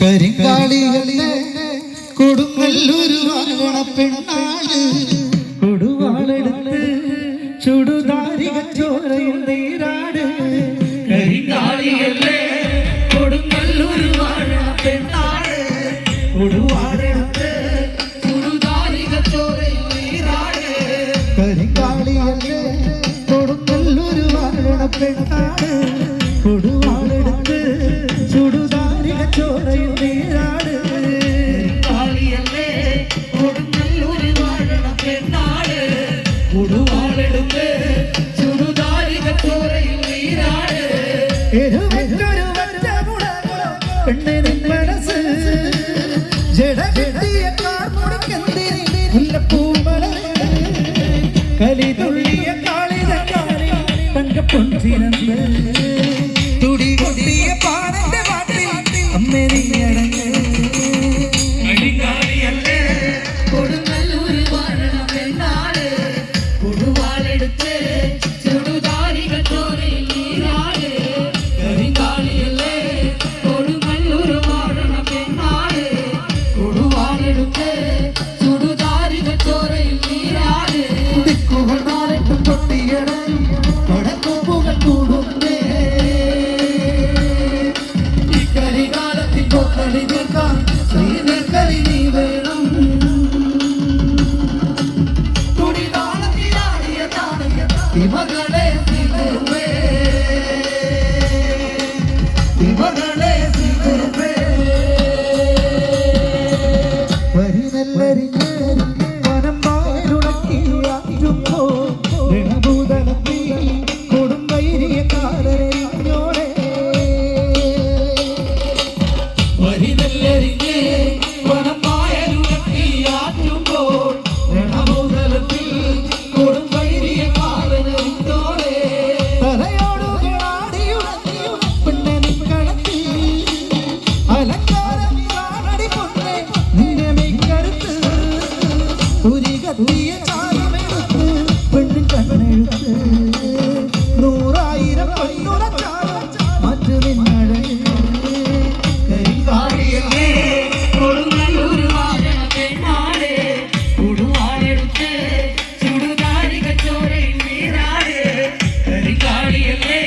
കരിങ്കാളിയല്ലേ കൊടുങ്ങല്ലൂർ വാഴണ പെണ്ണാണ് കൊടുവാളെടുത്ത് ചുടുതാരിക ചോരയിൽ നീരാട് കരിങ്കാളിയല്ലേ കൊടുങ്ങല്ലൂർ വാഴണ പെണ്ണാണ് കൊടുവാളെടുത്ത് ചുടുതാരിക ചോരയിൽ നീരാട് കരിങ്കാളിയല്ലേ കൊടുങ്ങല്ലൂർ വാഴണ പെണ്ണാണ് കൊടുവാളെടുത്ത് ചുടുതാരിക ചോരയിൽ നീരാട് കരിങ്കാളിയല്ലേ കൊടുങ്ങല്ലൂർ വാഴണ പെണ്ണാണ് കൊടുവാളെടുത്ത് ചുടുതാരിക ചോരയിൽ നീരാട് പെണ്ണെ നിൻ മനസ്സ് ജടകെട്ടിയ കാർമുടിക്കെന്തിരി മുല്ലപ്പൂമലരെ കലിതുള്ളിയ കാളിതക്കാരി തങ്കപ്പൊൻചിരന്ന് തുടി കൊട്ടിയ പാടന്റെ പാട്ടിൽ അമ്മേ നീ അടങ്ങ് കരിങ്കാളിയല്ലേ കൊടുങ്ങല്ലൂർ വാഴണ പെണ്ണാണ് കൊടുവാളെടുത്ത് ചുടുതാരിക ചോരയിൽ നീരാട് കരിങ്കാളിയല്ലേ കൊടുങ്ങല്ലൂർ വാഴണ പെണ്ണാണ് കൊടുവാളെടുത്ത് ചുടുതാരിക ചോരയിൽ നീരാട് ദിക്കുകൾ നാലിട്ടും പൊട്ടിയടയും പടക്കൊമ്പുകൾ കൂടുന്നേ ഈ കരികാലത്തിൻ കൊക്കളി തീർക്കാൻ ശ്രീനെക്കലി നീ വേണം തുടിതാളത്തിലാടിയ താടിയ ഇവകളെ തിരുവേ ഇവകളെ തിരുവേ വരിനെല്ലരിഞ്ഞ് വനം വായലുണക്കിയാറ്റുമ്പോ ഋണഭൂതലത്തി കൊടുമ്പൈരിയ കാലരഞ്ഞോടെ വരിനെല്ലരിഞ്ഞ് വനമായലുണക്കിയാറ്റുമ്പോൾ രണഭൂതലത്തിൽ കൊടുംവൈരിയ കാലനരിഞ്ഞോടെ തലയോടുകളാടിയുണങ്ങി പെണ്ണെ നിൻ കടത്തി അലങ്കാരടി പൊന്നെ നിന്റെ മെയ്ക്കരുത്ത് ഉരികത്തിയ ചാരമെടുത്ത് പെണ്ണിൻ കണ്ണെഴുത്ത് നൂറായിരം പൊന്നുറച്ചാലും മറ്റു നിന്നഴക് കരിങ്കാളിയല്ലേ കൊടുങ്ങല്ലൂർ വാഴണ പെണ്ണാട് കൊടുവാളെടുത്ത് ചുടുതാരിക ചോരയിൽ നീരാട് കരിങ്കാളിയല്ലേ